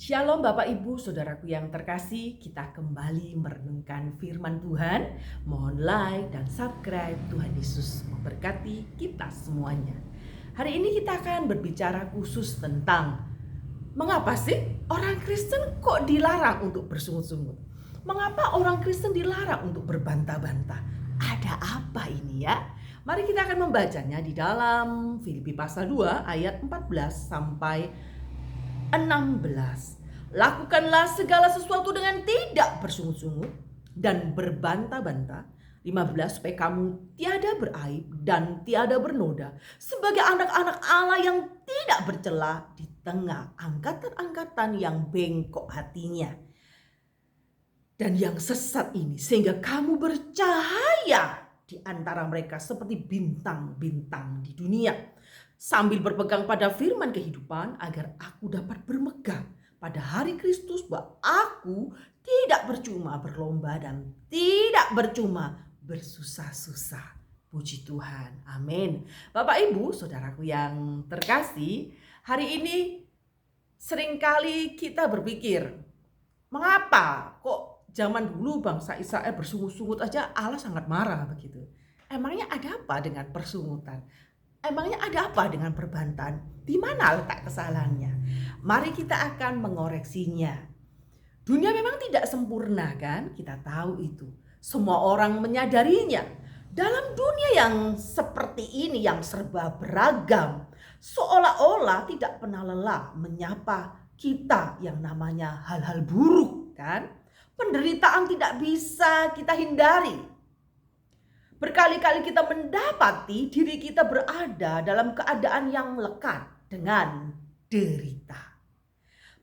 Shalom Bapak Ibu Saudaraku yang terkasih, kita kembali merenungkan firman Tuhan. Mohon like dan subscribe. Tuhan Yesus memberkati kita semuanya. Hari ini kita akan berbicara khusus tentang mengapa sih orang Kristen kok dilarang untuk bersungut-sungut? Mengapa orang Kristen dilarang untuk berbantah-bantah? Ada apa ini ya? Mari kita akan membacanya di dalam Filipi pasal 2 ayat 14 sampai 16. Lakukanlah segala sesuatu dengan tidak bersungut-sungut dan berbantah-bantah. 15. Supaya kamu tiada beraib dan tiada bernoda sebagai anak-anak Allah yang tidak bercela di tengah angkatan-angkatan yang bengkok hatinya dan yang sesat ini, sehingga kamu bercahaya di antara mereka seperti bintang-bintang di dunia, sambil berpegang pada firman kehidupan, agar aku dapat bermegang pada hari Kristus bahwa aku tidak percuma berlomba dan tidak percuma bersusah-susah. Puji Tuhan, amin. Bapak Ibu Saudaraku yang terkasih, hari ini seringkali kita berpikir, mengapa kok zaman dulu bangsa Israel bersungut-sungut aja Allah sangat marah begitu. Emangnya ada apa dengan persungutan? Emangnya ada apa dengan perbantahan? Di mana letak kesalahannya? Mari kita akan mengoreksinya. Dunia memang tidak sempurna kan? Kita tahu itu. Semua orang menyadarinya. Dalam dunia yang seperti ini yang serba beragam, seolah-olah tidak pernah lelah menyapa kita yang namanya hal-hal buruk kan? Penderitaan tidak bisa kita hindari. Berkali-kali kita mendapati diri kita berada dalam keadaan yang lekat dengan derita.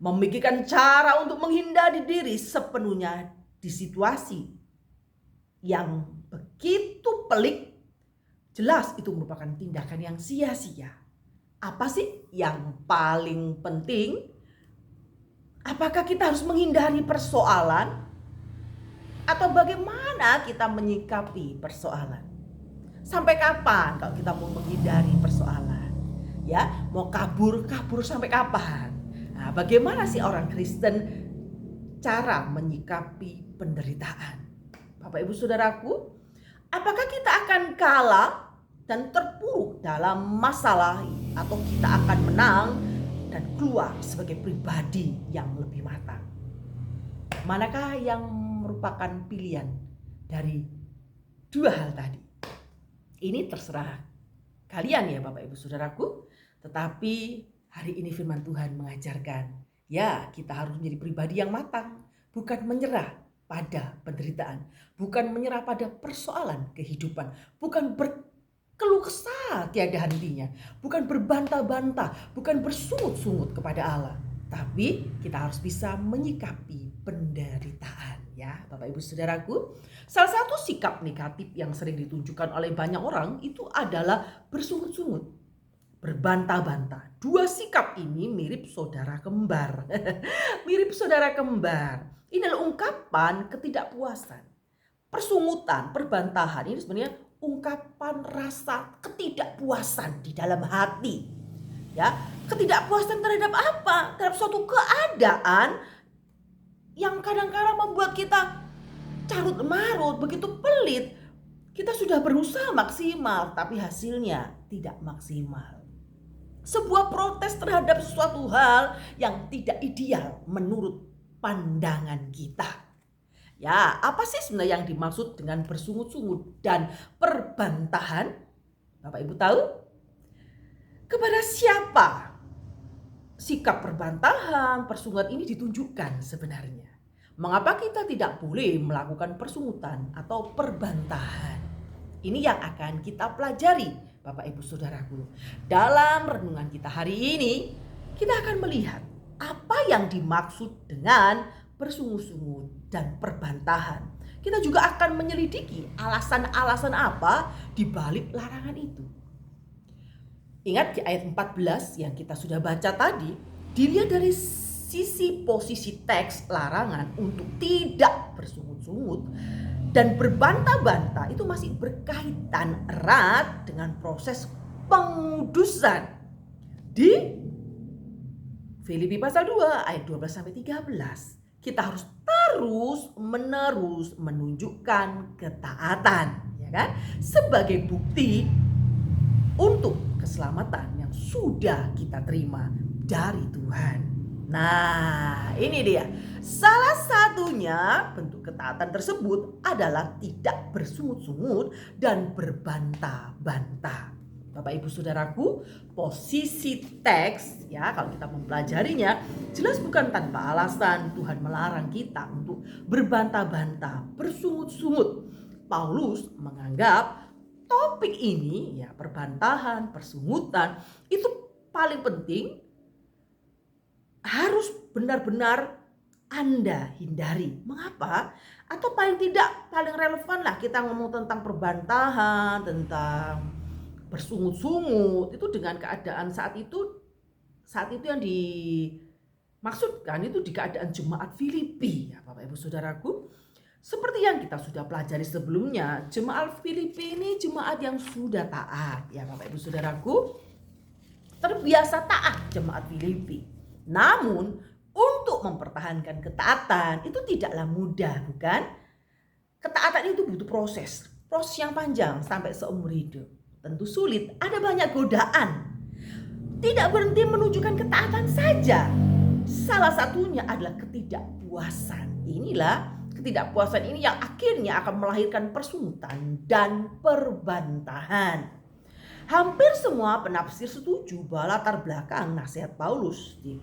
Memikirkan cara untuk menghindari diri sepenuhnya di situasi yang begitu pelik, jelas itu merupakan tindakan yang sia-sia. Apa sih yang paling penting? Apakah kita harus menghindari persoalan? Atau bagaimana kita menyikapi persoalan? Sampai kapan kalau kita mau menghindari persoalan? Ya, mau kabur sampai kapan? Nah, bagaimana sih orang Kristen cara menyikapi penderitaan? Bapak Ibu Saudaraku, apakah kita akan kalah dan terpuruk dalam masalah, atau kita akan menang dan keluar sebagai pribadi yang lebih matang? Manakah yang merupakan pilihan dari dua hal tadi? Ini terserah kalian ya Bapak Ibu Saudaraku. Tetapi hari ini firman Tuhan mengajarkan, ya kita harus menjadi pribadi yang matang. Bukan menyerah pada penderitaan, bukan menyerah pada persoalan kehidupan, bukan berkeluh kesah tiada hentinya, bukan berbantah-bantah, bukan bersungut-sungut kepada Allah. Tapi kita harus bisa menyikapi penderitaan ya Bapak Ibu Saudaraku. Salah satu sikap negatif yang sering ditunjukkan oleh banyak orang itu adalah bersungut-sungut, berbantah-bantah. Dua sikap ini mirip saudara kembar. Mirip saudara kembar. Ini adalah ungkapan ketidakpuasan. Persungutan, perbantahan ini sebenarnya ungkapan rasa ketidakpuasan di dalam hati. Ya, ketidakpuasan terhadap apa? Terhadap suatu keadaan yang kadang-kadang membuat kita carut marut, begitu pelit. Kita sudah berusaha maksimal, tapi hasilnya tidak maksimal. Sebuah protes terhadap suatu hal yang tidak ideal menurut pandangan kita. Ya, apa sih sebenarnya yang dimaksud dengan bersungut-sungut dan perbantahan? Bapak Ibu tahu? Kepada siapa sikap perbantahan, persungutan ini ditunjukkan sebenarnya? Mengapa kita tidak boleh melakukan persungutan atau perbantahan? Ini yang akan kita pelajari Bapak Ibu Saudaraku. Dalam renungan kita hari ini, kita akan melihat apa yang dimaksud dengan bersungut-sungut dan perbantahan. Kita juga akan menyelidiki alasan-alasan apa di balik larangan itu. Ingat di ayat 14 yang kita sudah baca tadi, dilihat dari sisi posisi teks larangan untuk tidak bersungut-sungut dan berbantah-bantah itu masih berkaitan erat dengan proses pengudusan di Filipi pasal 2 ayat 12 sampai 13. Kita harus terus menerus menunjukkan ketaatan, ya kan? Sebagai bukti untuk keselamatan yang sudah kita terima dari Tuhan. Nah, ini dia. Salah satunya bentuk ketaatan tersebut adalah tidak bersungut-sungut dan berbantah-bantah. Bapak Ibu Saudaraku, posisi teks ya kalau kita mempelajarinya jelas bukan tanpa alasan Tuhan melarang kita untuk berbantah-bantah, bersungut-sungut. Paulus menganggap topik ini ya perbantahan, persungutan itu paling penting, harus benar-benar Anda hindari. Mengapa? Atau paling tidak paling relevan lah kita ngomong tentang perbantahan, tentang bersungut-sungut itu dengan keadaan saat itu yang dimaksudkan itu di keadaan jemaat Filipi ya Bapak Ibu Saudaraku. Seperti yang kita sudah pelajari sebelumnya, jemaat Filipi ini jemaat yang sudah taat ya Bapak Ibu Saudaraku. Terbiasa taat jemaat Filipi. Namun untuk mempertahankan ketaatan itu tidaklah mudah, bukan? Ketaatan itu butuh proses yang panjang sampai seumur hidup. Tentu sulit, ada banyak godaan. Tidak berhenti menunjukkan ketaatan saja. Salah satunya adalah ketidakpuasan. Inilah ketidakpuasan ini yang akhirnya akan melahirkan persungutan dan perbantahan. Hampir semua penafsir setuju bahwa latar belakang nasihat Paulus di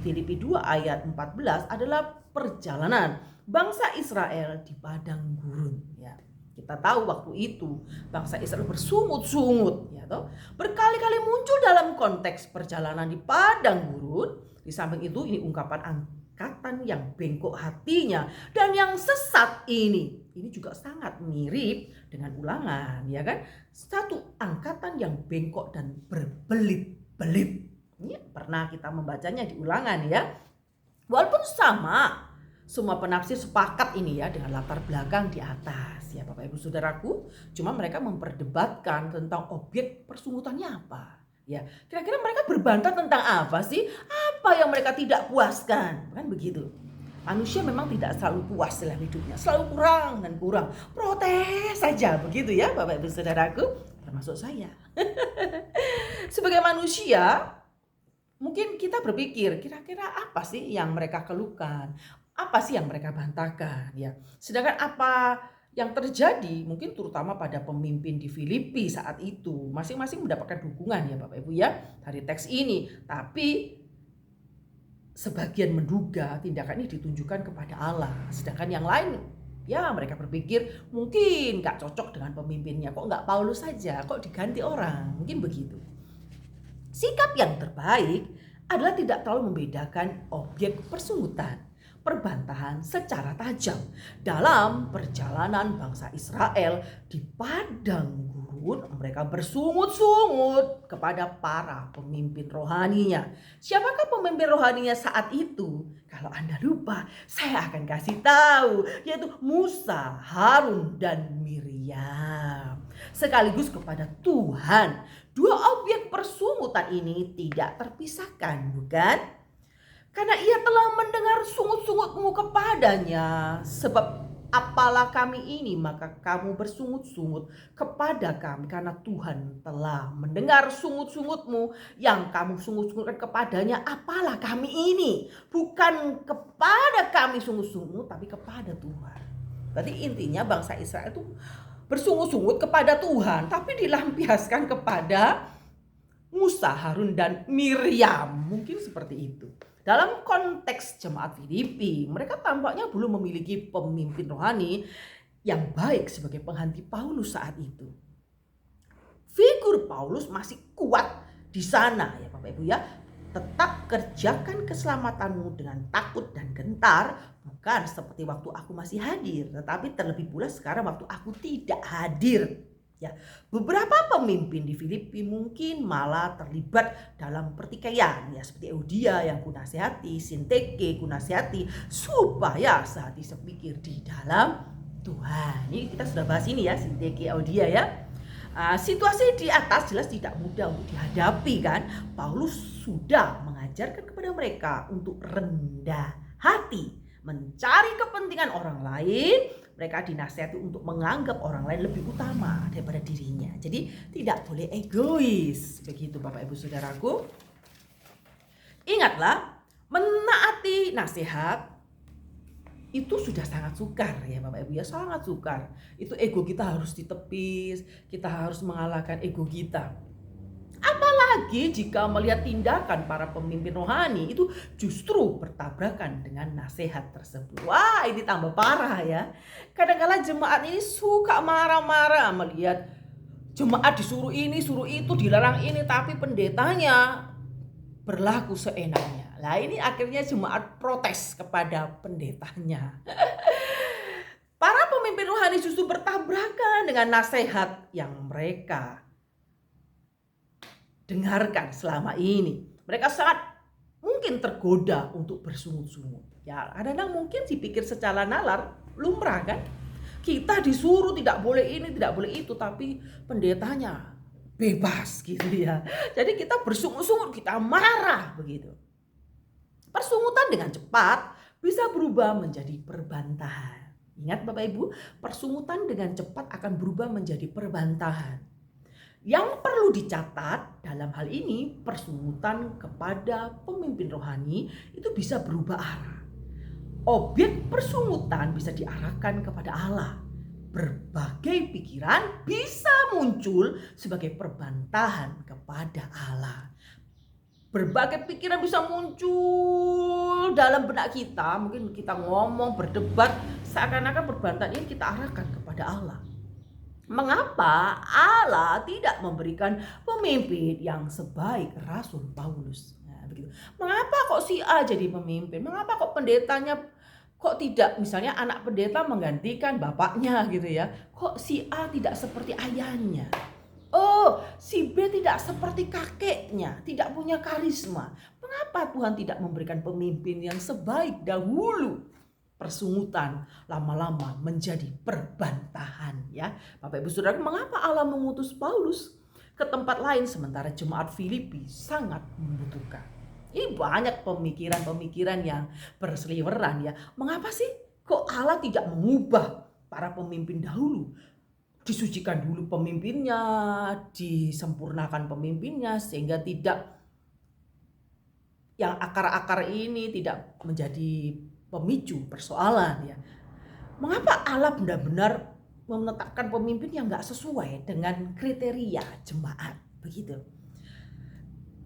Filipi 2 ayat 14 adalah perjalanan bangsa Israel di padang gurun ya. Kita tahu waktu itu bangsa Israel bersungut-sungut ya toh. Berkali-kali muncul dalam konteks perjalanan di padang gurun. Di samping itu ini ungkapan angkatan yang bengkok hatinya dan yang sesat ini juga sangat mirip dengan Ulangan ya kan. Satu angkatan yang bengkok dan berbelit-belit. Ini pernah kita membacanya di Ulangan ya. Walaupun sama, semua penafsir sepakat ini ya dengan latar belakang di atas ya Bapak Ibu Saudaraku. Cuma mereka memperdebatkan tentang objek persungutannya apa. Ya, kira-kira mereka berbantah tentang apa sih? Apa yang mereka tidak puaskan? Kan begitu. Manusia memang tidak selalu puas dalam hidupnya, selalu kurang dan kurang. Protes saja begitu ya Bapak Ibu Saudaraku, termasuk saya. Sebagai manusia, mungkin kita berpikir kira-kira apa sih yang mereka keluhkan? Apa sih yang mereka bantahkan ya? Sedangkan apa yang terjadi mungkin terutama pada pemimpin di Filipi saat itu masing-masing mendapatkan dukungan ya Bapak Ibu ya dari teks ini. Tapi sebagian menduga tindakan ini ditunjukkan kepada Allah. Sedangkan yang lain ya mereka berpikir mungkin gak cocok dengan pemimpinnya. Kok gak Paulus saja? Kok diganti orang? Mungkin begitu. Sikap yang terbaik adalah tidak terlalu membedakan objek persungutan, perbantahan secara tajam dalam perjalanan bangsa Israel di padang gurun. Mereka bersungut-sungut kepada para pemimpin rohaninya. Siapakah pemimpin rohaninya saat itu? Kalau Anda lupa, saya akan kasih tahu, yaitu Musa, Harun, dan Miriam. Sekaligus kepada Tuhan. Dua objek persungutan ini tidak terpisahkan, bukan? Karena ia telah mendengar sungut-sungutmu kepadanya. Sebab apalah kami ini, maka kamu bersungut-sungut kepada kami. Karena Tuhan telah mendengar sungut-sungutmu yang kamu sungut-sungutkan kepadanya. Apalah kami ini. Bukan kepada kami sungut-sungut, tapi kepada Tuhan. Berarti intinya bangsa Israel itu bersungut-sungut kepada Tuhan, tapi dilampiaskan kepada Musa, Harun, dan Miriam. Mungkin seperti itu. Dalam konteks jemaat Filipi, mereka tampaknya belum memiliki pemimpin rohani yang baik sebagai pengganti Paulus saat itu. Figur Paulus masih kuat di sana ya Bapak Ibu ya. Tetap kerjakan keselamatanmu dengan takut dan gentar, bukan seperti waktu aku masih hadir, tetapi terlebih pula sekarang waktu aku tidak hadir. Ya, beberapa pemimpin di Filipi mungkin malah terlibat dalam pertikaian ya seperti Euodia yang kunasihati, Sinteke kunasihati supaya sehati sepikir di dalam Tuhan. Ini kita sudah bahas ini ya, Sinteke, Euodia ya. Situasi di atas jelas tidak mudah untuk dihadapi kan. Paulus sudah mengajarkan kepada kepada mereka untuk rendah hati, mencari kepentingan orang lain. Mereka dinasihati untuk menganggap orang lain lebih utama daripada dirinya. Jadi tidak boleh egois. Begitu Bapak Ibu Saudaraku. Ingatlah, menaati nasihat itu sudah sangat sukar ya Bapak Ibu ya, sangat sukar. Itu ego kita harus ditepis, kita harus mengalahkan ego kita. Apalagi jika melihat tindakan para pemimpin rohani itu justru bertabrakan dengan nasihat tersebut. Wah, ini tambah parah ya. Kadang-kadang jemaat ini suka marah-marah melihat jemaat disuruh ini, suruh itu, dilarang ini, tapi pendetanya berlaku seenaknya. Nah, ini akhirnya jemaat protes kepada pendetanya. Para pemimpin rohani justru bertabrakan dengan nasihat yang mereka dengarkan selama ini. Mereka sangat mungkin tergoda untuk bersungut-sungut. Ya, kadang-kadang mungkin dipikir secara nalar, lumrah kan? Kita disuruh tidak boleh ini, tidak boleh itu, tapi pendetanya bebas gitu ya. Jadi kita bersungut-sungut, kita marah begitu. Persungutan dengan cepat bisa berubah menjadi perbantahan. Ingat Bapak Ibu, persungutan dengan cepat akan berubah menjadi perbantahan. Yang perlu dicatat dalam hal ini, persungutan kepada pemimpin rohani itu bisa berubah arah. Objek persungutan bisa diarahkan kepada Allah. Berbagai pikiran bisa muncul sebagai perbantahan kepada Allah. Berbagai pikiran bisa muncul dalam benak kita. Mungkin kita ngomong, berdebat, seakan-akan perbantahan ini kita arahkan kepada Allah. Mengapa Allah tidak memberikan pemimpin yang sebaik Rasul Paulus? Nah, begitu. Mengapa kok si A jadi pemimpin? Mengapa kok pendetanya kok tidak, misalnya anak pendeta menggantikan bapaknya gitu ya? Kok si A tidak seperti ayahnya? Oh, si B tidak seperti kakeknya, tidak punya karisma. Mengapa Tuhan tidak memberikan pemimpin yang sebaik dahulu? Persungutan lama-lama menjadi perbantahan ya. Bapak Ibu Saudara, mengapa Allah mengutus Paulus ke tempat lain sementara jemaat Filipi sangat membutuhkan? Ini banyak pemikiran-pemikiran yang berseliweran ya. Mengapa sih kok Allah tidak mengubah para pemimpin dahulu? Disucikan dulu pemimpinnya, disempurnakan pemimpinnya sehingga tidak yang akar-akar ini tidak menjadi pemicu persoalan ya. Mengapa Allah benar-benar menetapkan pemimpin yang gak sesuai dengan kriteria jemaat? Begitu.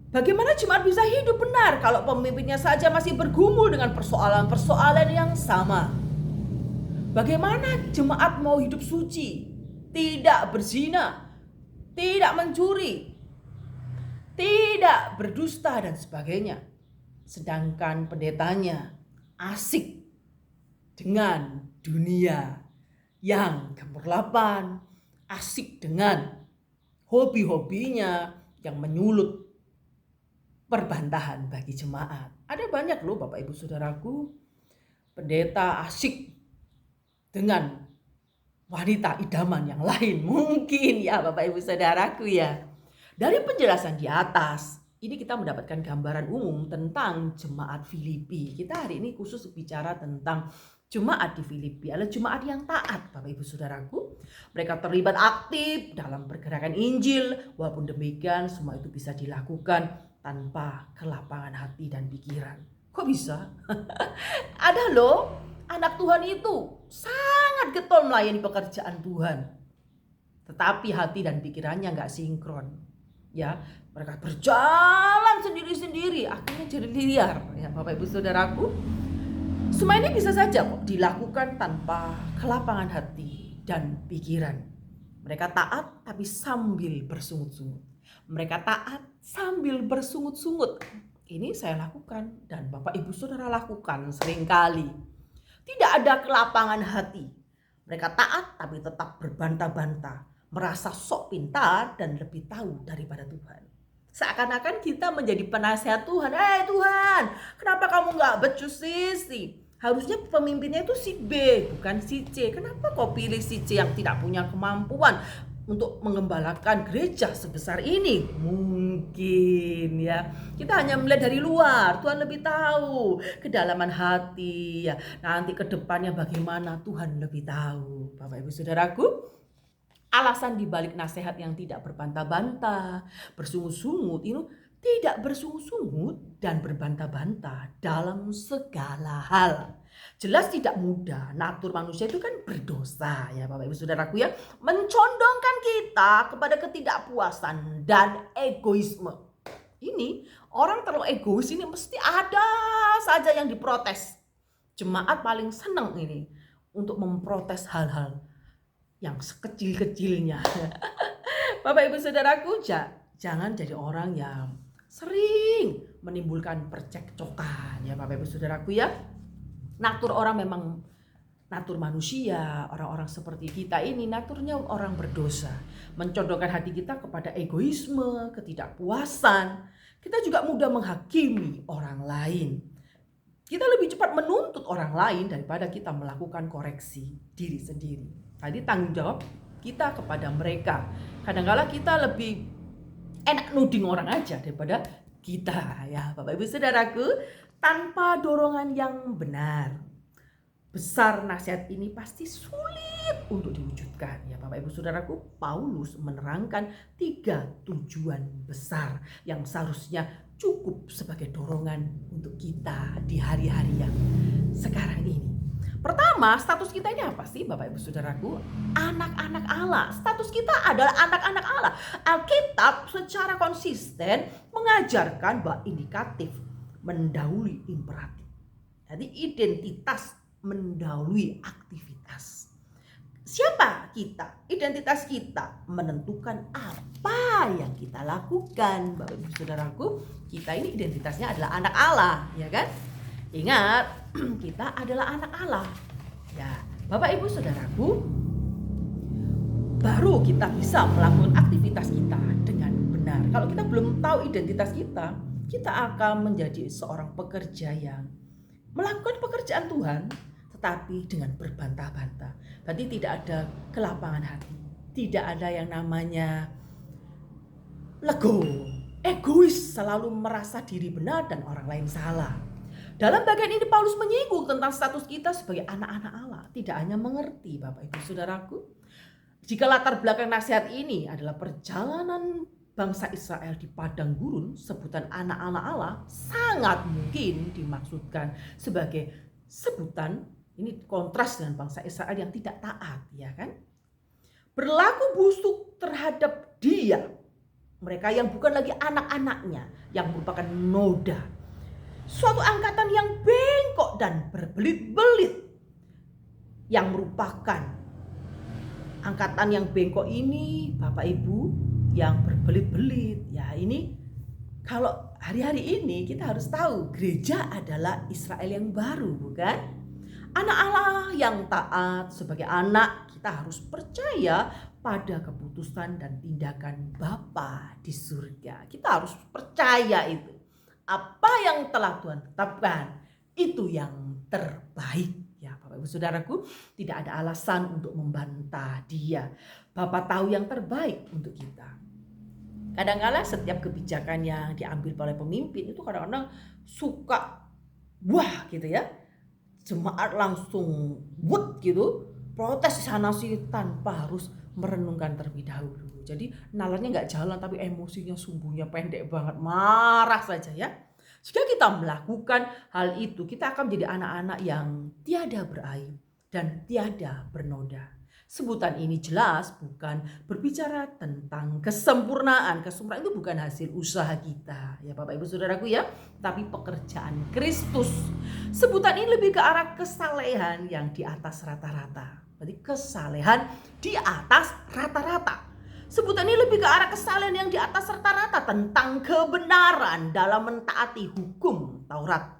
Bagaimana jemaat bisa hidup benar kalau pemimpinnya saja masih bergumul dengan persoalan-persoalan yang sama? Bagaimana jemaat mau hidup suci, tidak berzina, tidak mencuri, tidak berdusta dan sebagainya, sedangkan pendetanya asik dengan dunia yang gemerlapan, asik dengan hobi-hobinya yang menyulut perbantahan bagi jemaat. Ada banyak loh Bapak Ibu Saudaraku, pendeta asik dengan wanita idaman yang lain. Mungkin ya Bapak Ibu Saudaraku ya. Dari penjelasan di atas, ini kita mendapatkan gambaran umum tentang jemaat Filipi. Kita hari ini khusus bicara tentang jemaat di Filipi. Adalah jemaat yang taat Bapak Ibu Saudaraku. Mereka terlibat aktif dalam pergerakan Injil. Walaupun demikian semua itu bisa dilakukan tanpa kelapangan hati dan pikiran. Kok bisa? Ada loh anak Tuhan itu sangat getol melayani pekerjaan Tuhan. Tetapi hati dan pikirannya gak sinkron. Ya, mereka berjalan sendiri-sendiri, akhirnya jadi liar ya Bapak Ibu Saudaraku. Semua ini bisa saja kok dilakukan tanpa kelapangan hati dan pikiran. Mereka taat tapi sambil bersungut-sungut. Mereka taat sambil bersungut-sungut. Ini saya lakukan dan Bapak Ibu Saudara lakukan seringkali. Tidak ada kelapangan hati. Mereka taat tapi tetap berbantah-bantah, merasa sok pintar dan lebih tahu daripada Tuhan. Seakan-akan kita menjadi penasihat Tuhan. Tuhan, kenapa kamu gak becus sih? Harusnya pemimpinnya itu si B, bukan si C. Kenapa kau pilih si C yang tidak punya kemampuan? untuk mengembalakan gereja sebesar ini? Mungkin ya. Kita hanya melihat dari luar, Tuhan lebih tahu kedalaman hati ya. Nanti ke depannya bagaimana Tuhan lebih tahu. Bapak Ibu Saudaraku, alasan dibalik nasihat yang tidak berbantah-bantah, bersungut-sungut, itu tidak bersungut-sungut dan berbantah-bantah dalam segala hal. Jelas tidak mudah, natur manusia itu kan berdosa ya Bapak Ibu Saudaraku ya, mencondongkan kita kepada ketidakpuasan dan egoisme. Ini orang terlalu egois ini mesti ada saja yang diprotes. Jemaat paling senang ini untuk memprotes hal-hal yang sekecil-kecilnya. Bapak Ibu Saudaraku, jangan jadi orang yang sering menimbulkan percekcokan ya Bapak Ibu Saudaraku ya. Natur orang memang natur manusia, orang-orang seperti kita ini naturnya orang berdosa. Mencondongkan hati kita kepada egoisme, ketidakpuasan. Kita juga mudah menghakimi orang lain. Kita lebih cepat menuntut orang lain daripada kita melakukan koreksi diri sendiri. Tadi tanggung jawab kita kepada mereka. Kadang-kala kita lebih enak nuding orang aja daripada kita ya Bapak Ibu Saudaraku. Tanpa dorongan yang benar, besar nasihat ini pasti sulit untuk diwujudkan ya Bapak Ibu Saudaraku. Paulus menerangkan 3 tujuan besar yang seharusnya cukup sebagai dorongan untuk kita di hari-hari yang sekarang ini. Pertama, status kita ini apa sih Bapak Ibu Saudaraku? Anak-anak Allah. Status kita adalah anak-anak Allah. Alkitab secara konsisten mengajarkan bahwa indikatif mendahului imperatif. Jadi identitas mendahului aktivitas. Siapa kita? Identitas kita menentukan apa yang kita lakukan. Bapak Ibu Saudaraku, kita ini identitasnya adalah anak Allah, ya kan? Ingat, kita adalah anak Allah. Ya, Bapak Ibu Saudaraku, baru kita bisa melakukan aktivitas kita dengan benar. Kalau kita belum tahu identitas kita akan menjadi seorang pekerja yang melakukan pekerjaan Tuhan tetapi dengan berbantah-bantah. Berarti tidak ada kelapangan hati. Tidak ada yang namanya lego, egois, selalu merasa diri benar dan orang lain salah. Dalam bagian ini Paulus menyinggung tentang status kita sebagai anak-anak Allah. Tidak hanya mengerti Bapak Ibu Saudaraku, jika latar belakang nasihat ini adalah perjalanan bangsa Israel di padang gurun, sebutan anak-anak Allah sangat mungkin dimaksudkan sebagai sebutan, ini kontras dengan bangsa Israel yang tidak taat, ya kan? Berlaku busuk terhadap dia, mereka yang bukan lagi anak-anaknya, yang merupakan noda. Suatu angkatan yang bengkok dan berbelit-belit, yang merupakan angkatan yang bengkok ini, Bapak Ibu, yang berbelit-belit. Ya, ini kalau hari-hari ini kita harus tahu gereja adalah Israel yang baru, bukan? Anak Allah yang taat. Sebagai anak kita harus percaya pada keputusan dan tindakan Bapa di surga. Kita harus percaya itu. Apa yang telah Tuhan tetapkan itu yang terbaik. Ya, Bapak Ibu Saudaraku, tidak ada alasan untuk membantah dia. Bapak tahu yang terbaik untuk kita. Kadang-kadang setiap kebijakan yang diambil oleh pemimpin itu kadang-kadang suka wah gitu ya. Jemaat langsung wut gitu, protes sana sini tanpa harus merenungkan terlebih dahulu. Jadi nalarnya nggak jalan tapi emosinya sumbunya pendek banget, marah saja ya. Jika kita melakukan hal itu, kita akan menjadi anak-anak yang tiada beraib dan tiada bernoda. Sebutan ini jelas bukan berbicara tentang kesempurnaan. Kesempurnaan itu bukan hasil usaha kita, ya Bapak Ibu Saudaraku ya, tapi pekerjaan Kristus. Sebutan ini lebih ke arah kesalehan yang di atas rata-rata. Berarti kesalehan di atas rata-rata. Sebutan ini lebih ke arah kesalehan yang di atas rata-rata tentang kebenaran dalam mentaati hukum Taurat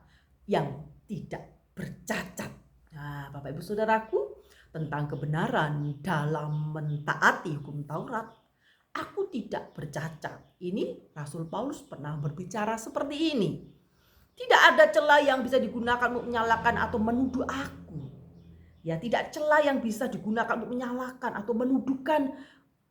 yang tidak bercacat. Nah, Bapak Ibu Saudaraku, tentang kebenaran dalam mentaati hukum Taurat, aku tidak bercacat. Ini Rasul Paulus pernah berbicara seperti ini. Tidak ada celah yang bisa digunakan untuk menyalahkan atau menuduh aku. Ya, tidak celah yang bisa digunakan untuk menyalahkan atau menuduhkan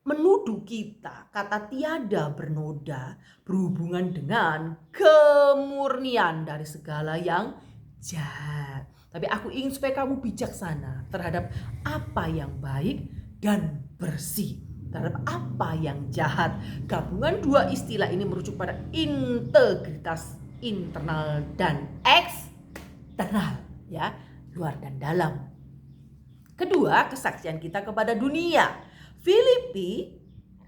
menuduh kita, kata tiada bernoda, berhubungan dengan kemurnian dari segala yang jahat. Tapi aku ingin supaya kamu bijaksana terhadap apa yang baik dan bersih, terhadap apa yang jahat. Gabungan dua istilah ini merujuk pada integritas internal dan eksternal, ya, luar dan dalam. Kedua, kesaksian kita kepada dunia.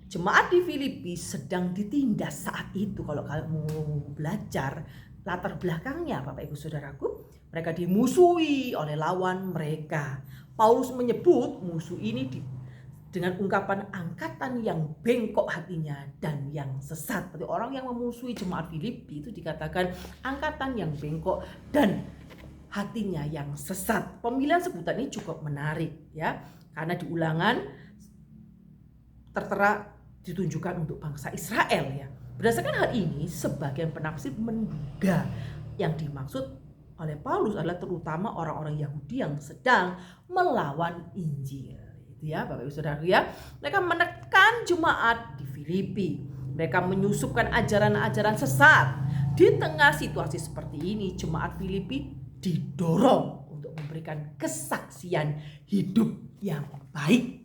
Jemaat di Filipi sedang ditindas saat itu. Kalau kamu belajar latar belakangnya, Bapak Ibu Saudaraku, mereka dimusuhi oleh lawan mereka. Paulus menyebut musuh ini dengan ungkapan angkatan yang bengkok hatinya dan yang sesat. Jadi orang yang memusuhi jemaat Filipi itu dikatakan angkatan yang bengkok dan hatinya yang sesat. Pemilihan sebutan ini cukup menarik, ya, karena di Ulangan tertera ditunjukkan untuk bangsa Israel, ya. Berdasarkan hal ini, sebagian penafsir menduga yang dimaksud oleh Paulus adalah terutama orang-orang Yahudi yang sedang melawan Injil. Itu ya, Bapak Ibu Saudara, ya. Mereka menekan jemaat di Filipi. Mereka menyusupkan ajaran-ajaran sesat. Di tengah situasi seperti ini, jemaat Filipi didorong untuk memberikan kesaksian hidup yang baik.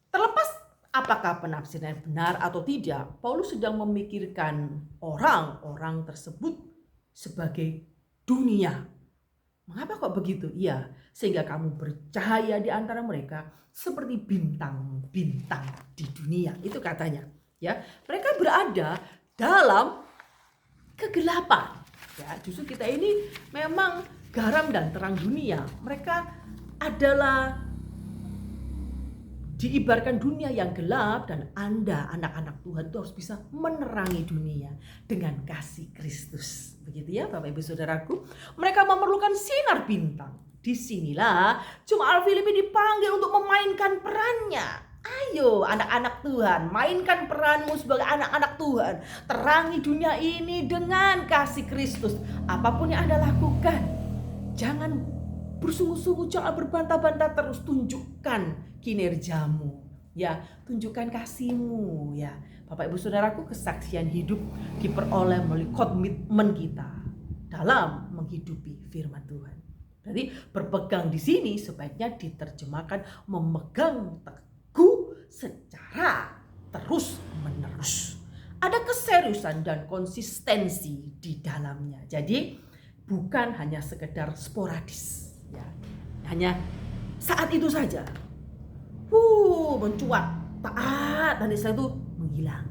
Terlepas apakah penafsiran benar atau tidak, Paulus sedang memikirkan orang-orang tersebut sebagai dunia. Mengapa kok begitu? Iya, sehingga kamu bercahaya di antara mereka seperti bintang-bintang di dunia. Itu katanya. Ya, mereka berada dalam kegelapan. Ya, justru kita ini memang garam dan terang dunia. Mereka adalah diibarkan dunia yang gelap, dan Anda, anak-anak Tuhan, itu harus bisa menerangi dunia dengan kasih Kristus. Begitu ya, Bapak Ibu Saudaraku. Mereka memerlukan sinar bintang. Disinilah jemaat Filipi dipanggil untuk memainkan perannya. Ayo anak-anak Tuhan, mainkan peranmu sebagai anak-anak Tuhan. Terangi dunia ini dengan kasih Kristus. Apapun yang Anda lakukan, jangan bersungguh-sungguh, jangan berbantah-bantah, terus tunjukkan kinerjamu, ya, tunjukkan kasihmu, ya. Bapak Ibu Saudaraku, kesaksian hidup diperoleh melalui komitmen kita dalam menghidupi firman Tuhan. Jadi berpegang di sini sebaiknya diterjemahkan memegang teguh secara terus menerus. Ada keseriusan dan konsistensi di dalamnya. Jadi bukan hanya sekedar sporadis, ya, hanya saat itu saja. Mencuat, taat, dan setelah itu menghilang.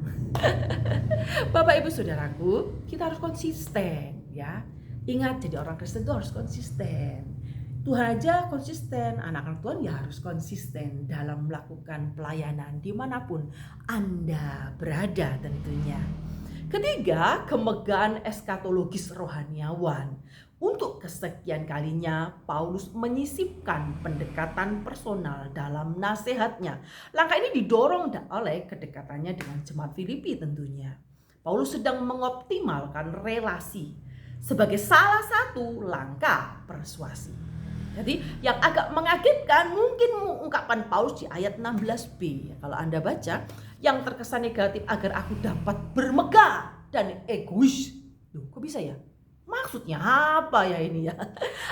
Bapak Ibu Saudaraku, kita harus konsisten, ya. Ingat, jadi orang Kristen itu harus konsisten. Tuhan aja konsisten, anak-anak Tuhan ya harus konsisten dalam melakukan pelayanan dimanapun Anda berada tentunya. Ketiga, kemegahan eskatologis rohaniawan. Untuk kesekian kalinya Paulus menyisipkan pendekatan personal dalam nasihatnya. Langkah ini didorong oleh kedekatannya dengan jemaat Filipi tentunya. Paulus sedang mengoptimalkan relasi sebagai salah satu langkah persuasi. Jadi yang agak mengagetkan mungkin ungkapan Paulus di ayat 16b. Kalau Anda baca, yang terkesan negatif agar aku dapat bermegah dan egois. Loh, kok bisa ya? Maksudnya apa ya ini ya?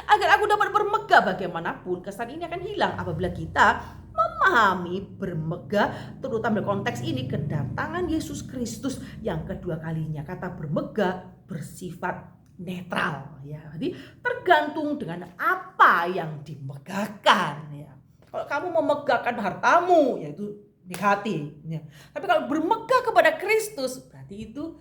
Agar aku dapat bermegah, bagaimanapun kesan ini akan hilang apabila kita memahami bermegah, terutama dalam konteks ini kedatangan Yesus Kristus yang kedua kalinya. Kata bermegah bersifat netral, ya. Jadi tergantung dengan apa yang dimegahkan, ya. Kalau kamu memegahkan hartamu, yaitu negatif, ya. Tapi kalau bermegah kepada Kristus, berarti itu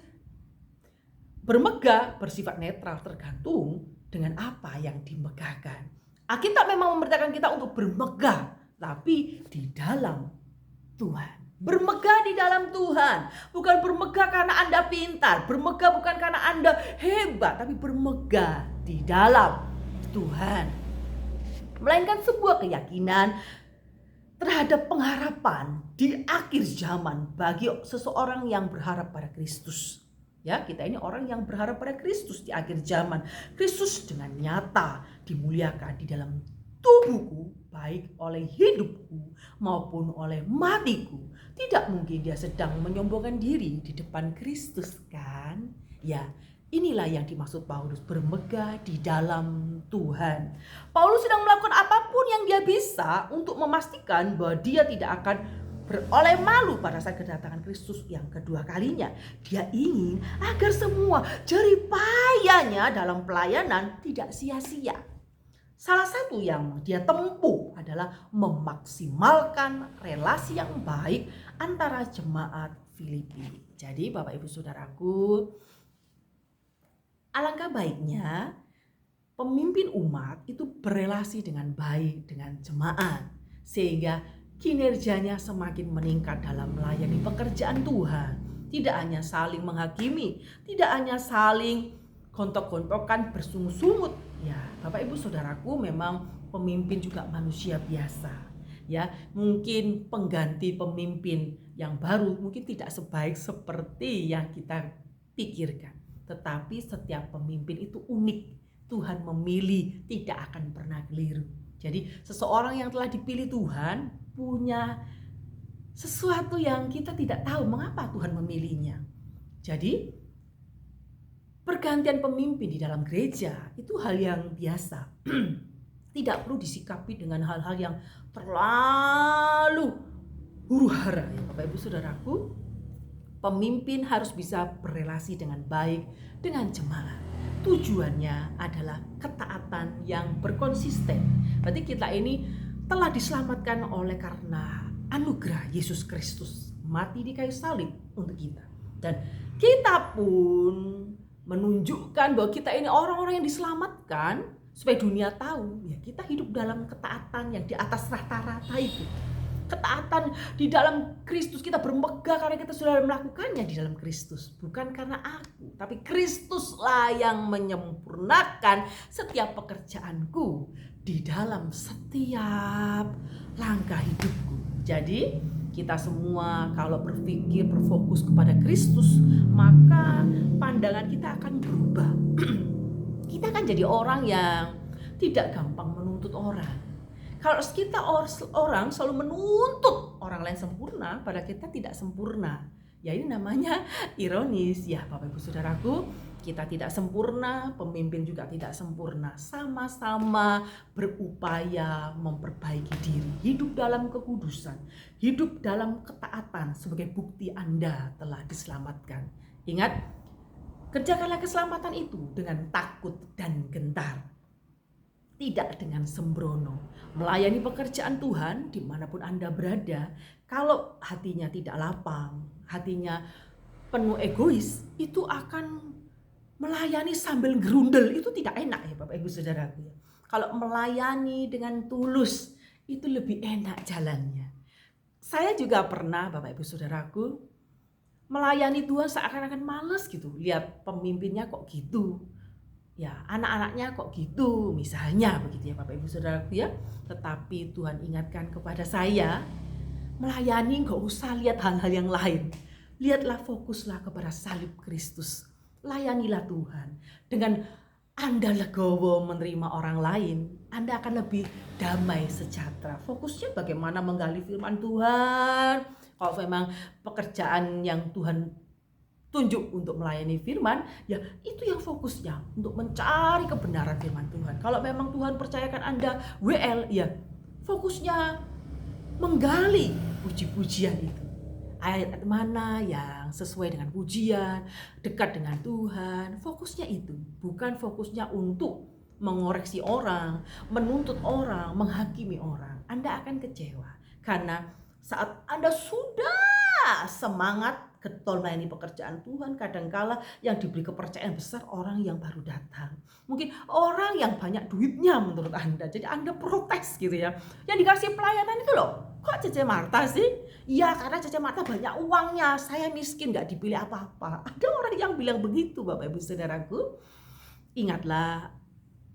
bermegah bersifat netral, tergantung dengan apa yang dimegahkan. Alkitab memang memerintahkan kita untuk bermegah, tapi di dalam Tuhan. Bermegah di dalam Tuhan, bukan bermegah karena Anda pintar, bermegah bukan karena Anda hebat, tapi bermegah di dalam Tuhan. Melainkan sebuah keyakinan terhadap pengharapan di akhir zaman bagi seseorang yang berharap pada Kristus. Ya, kita ini orang yang berharap pada Kristus di akhir zaman. Kristus dengan nyata dimuliakan di dalam tubuhku, baik oleh hidupku maupun oleh matiku. Tidak mungkin dia sedang menyombongkan diri di depan Kristus kan? Ya, inilah yang dimaksud Paulus bermegah di dalam Tuhan. Paulus sedang melakukan apapun yang dia bisa untuk memastikan bahwa dia tidak akan beroleh malu pada saat kedatangan Kristus yang kedua kalinya. Dia ingin agar semua jerih payahnya dalam pelayanan tidak sia-sia. Salah satu yang dia tempuh adalah memaksimalkan relasi yang baik antara jemaat Filipi. Jadi Bapak Ibu Saudaraku, alangkah baiknya pemimpin umat itu berelasi dengan baik dengan jemaat, sehingga kinerjanya semakin meningkat dalam melayani pekerjaan Tuhan. Tidak hanya saling menghakimi, tidak hanya saling gontok-gontokan bersungut-sungut. Ya, Bapak Ibu Saudaraku, memang pemimpin juga manusia biasa. Ya, mungkin pengganti pemimpin yang baru mungkin tidak sebaik seperti yang kita pikirkan. Tetapi setiap pemimpin itu unik. Tuhan memilih, tidak akan pernah keliru. Jadi seseorang yang telah dipilih Tuhan punya sesuatu yang kita tidak tahu mengapa Tuhan memilihnya. Jadi pergantian pemimpin di dalam gereja itu hal yang biasa. Tidak perlu disikapi dengan hal-hal yang terlalu huru-hara ya Bapak Ibu Saudaraku. Pemimpin harus bisa berelasi dengan baik dengan jemaat. Tujuannya adalah ketaatan yang berkonsisten. Berarti kita ini telah diselamatkan oleh karena anugerah Yesus Kristus mati di kayu salib untuk kita. Dan kita pun menunjukkan bahwa kita ini orang-orang yang diselamatkan supaya dunia tahu ya kita hidup dalam ketaatan yang di atas rata-rata itu. Ketaatan di dalam Kristus, kita bermegah karena kita sudah melakukannya di dalam Kristus. Bukan karena aku, tapi Kristuslah yang menyempurnakan setiap pekerjaanku di dalam setiap langkah hidupku. Jadi kita semua kalau berpikir berfokus kepada Kristus, maka pandangan kita akan berubah. Kita akan jadi orang yang tidak gampang menuntut orang. Kalau kita orang selalu menuntut orang lain sempurna, pada kita tidak sempurna. Ya ini namanya ironis ya Bapak Ibu Saudaraku. Kita tidak sempurna, pemimpin juga tidak sempurna. Sama-sama berupaya memperbaiki diri. Hidup dalam kekudusan, hidup dalam ketaatan sebagai bukti Anda telah diselamatkan. Ingat, kerjakanlah keselamatan itu dengan takut dan gentar. Tidak dengan sembrono. Melayani pekerjaan Tuhan dimanapun Anda berada, kalau hatinya tidak lapang, hatinya penuh egois, itu akan melayani sambil gerundel. Itu tidak enak ya Bapak Ibu Saudaraku. Kalau melayani dengan tulus, itu lebih enak jalannya. Saya juga pernah Bapak Ibu Saudaraku melayani Tuhan seakan-akan males gitu. Lihat pemimpinnya kok gitu. Ya anak-anaknya kok gitu misalnya begitu ya Bapak Ibu Saudaraku ya. Tetapi Tuhan ingatkan kepada saya, melayani gak usah lihat hal-hal yang lain. Lihatlah, fokuslah kepada salib Kristus. Layanilah Tuhan. Dengan Anda legowo menerima orang lain, Anda akan lebih damai sejahtera. Fokusnya bagaimana menggali firman Tuhan. Kalau memang pekerjaan yang Tuhan tunjuk untuk melayani firman, ya itu yang fokusnya untuk mencari kebenaran firman Tuhan. Kalau memang Tuhan percayakan Anda WL, ya fokusnya menggali puji-pujian itu. Ayat mana yang sesuai dengan pujian, dekat dengan Tuhan. Fokusnya itu, bukan fokusnya untuk mengoreksi orang, menuntut orang, menghakimi orang. Anda akan kecewa karena saat Anda sudah semangat getol melayani pekerjaan Tuhan, kadangkala yang diberi kepercayaan besar orang yang baru datang. Mungkin orang yang banyak duitnya menurut Anda. Jadi Anda protes gitu ya. Yang dikasih pelayanan itu loh, kok Cece Marta sih? Ya karena Cece Marta banyak uangnya, saya miskin gak dipilih apa-apa. Ada orang yang bilang begitu Bapak Ibu Saudaraku. Ingatlah,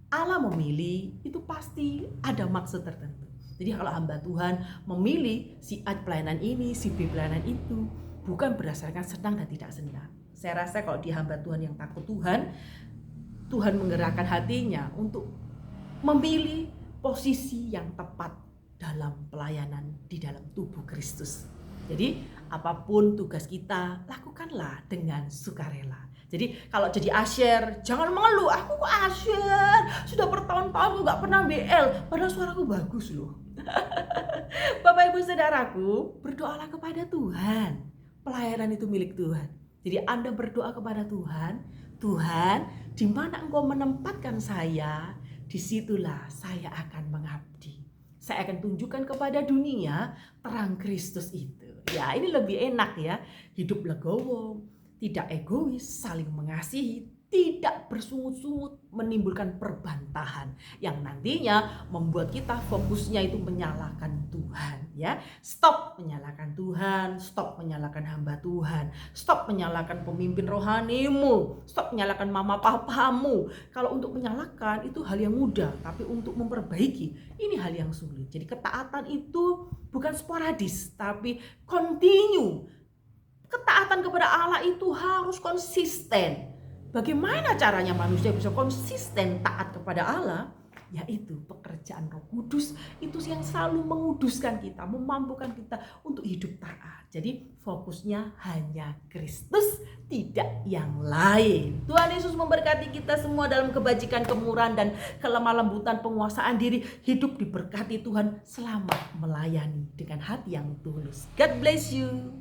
Allah memilih itu pasti ada maksud tertentu. Jadi kalau hamba Tuhan memilih si A pelayanan ini, si B pelayanan itu, bukan berdasarkan senang dan tidak senang. Saya rasa kalau di hamba Tuhan yang takut Tuhan, Tuhan menggerakkan hatinya untuk memilih posisi yang tepat dalam pelayanan di dalam tubuh Kristus. Jadi apapun tugas kita, lakukanlah dengan sukarela. Jadi kalau jadi asyer, jangan mengeluh, aku kok asyer, sudah bertahun-tahun aku gak pernah BL, padahal suaraku bagus loh. Bapak Ibu Saudaraku, berdoalah kepada Tuhan. Pelayanan itu milik Tuhan. Jadi Anda berdoa kepada Tuhan, Tuhan, di mana Engkau menempatkan saya, disitulah saya akan mengabdi. Saya akan tunjukkan kepada dunia terang Kristus itu. Ya, ini lebih enak ya. Hidup legowo, tidak egois, saling mengasihi, tidak bersungut-sungut, menimbulkan perbantahan yang nantinya membuat kita fokusnya itu menyalahkan Tuhan, ya. Stop menyalahkan Tuhan, stop menyalahkan hamba Tuhan, stop menyalahkan pemimpin rohanimu, stop menyalahkan mama papamu. Kalau untuk menyalahkan itu hal yang mudah, tapi untuk memperbaiki ini hal yang sulit. Jadi ketaatan itu bukan sporadis, tapi continue. Ketaatan kepada Allah itu harus konsisten. Bagaimana caranya manusia bisa konsisten taat kepada Allah? Yaitu pekerjaan Roh Kudus itu yang selalu menguduskan kita, memampukan kita untuk hidup taat. Jadi fokusnya hanya Kristus, tidak yang lain. Tuhan Yesus memberkati kita semua dalam kebajikan, kemurahan, dan kelemah lembutan penguasaan diri. Hidup diberkati Tuhan, selamat melayani dengan hati yang tulus. God bless you.